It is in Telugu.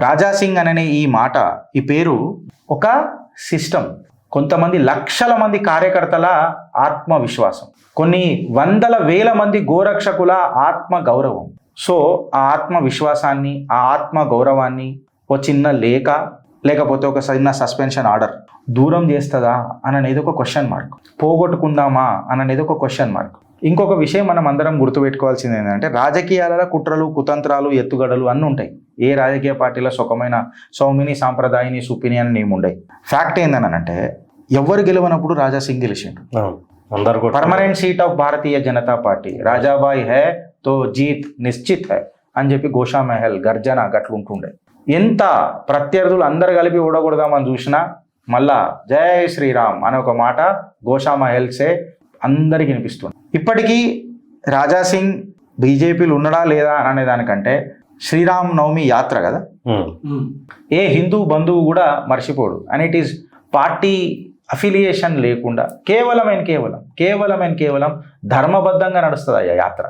రాజాసింగ్ అనే ఈ పేరు ఒక సిస్టమ్, కొంతమంది లక్షల మంది కార్యకర్తల ఆత్మవిశ్వాసం, కొన్ని వందల వేల మంది గోరక్షకుల ఆత్మ గౌరవం. సో ఆ ఆత్మవిశ్వాసాన్ని, ఆ ఆత్మ గౌరవాన్ని ఒక చిన్న లేఖ లేకపోతే ఒక చిన్న సస్పెన్షన్ ఆర్డర్ దూరం చేస్తుందా అని అనేది ఒక క్వశ్చన్ మార్క్, పోగొట్టుకుందామా అని అనేది ఒక క్వశ్చన్ మార్క్. ఇంకొక విషయం మనం అందరం గుర్తుపెట్టుకోవాల్సింది ఏంటంటే, రాజకీయాలలో కుట్రలు, కుతంత్రాలు, ఎత్తుగడలు అన్నీ ఉంటాయి. ఏ రాజకీయ పార్టీలో సుఖమైన సౌమిని, సాంప్రదాయని, సుపిని అని ఏముండయి. ఫ్యాక్ట్ ఏందనంటే, ఎవరు గెలవనప్పుడు రాజాసింగ్ గెలిచిండు. Permanent seat of Bharatiya Janata party, రాజాబాయి హే తో జీత్ నిశ్చిత్ హై అని చెప్పి గోషా మహల్ గర్జన గట్లుంటుండే. ఎంత ప్రత్యర్థులు అందరు కలిపి ఓడగొడదామని చూసినా మళ్ళా జై శ్రీరామ్ అనే ఒక మాట గోషా మహల్సే అందరికి వినిపిస్తుంది. ఇప్పటికీ రాజాసింగ్ బీజేపీలు ఉన్నాడా లేదా అనే దానికంటే శ్రీరామ్ నవమి యాత్ర కదా, ఏ హిందూ బంధువు కూడా మర్చిపోడు. And it is party affiliation లేకుండా కేవలం ధర్మబద్ధంగా నడుస్తుంది ఆ యాత్ర.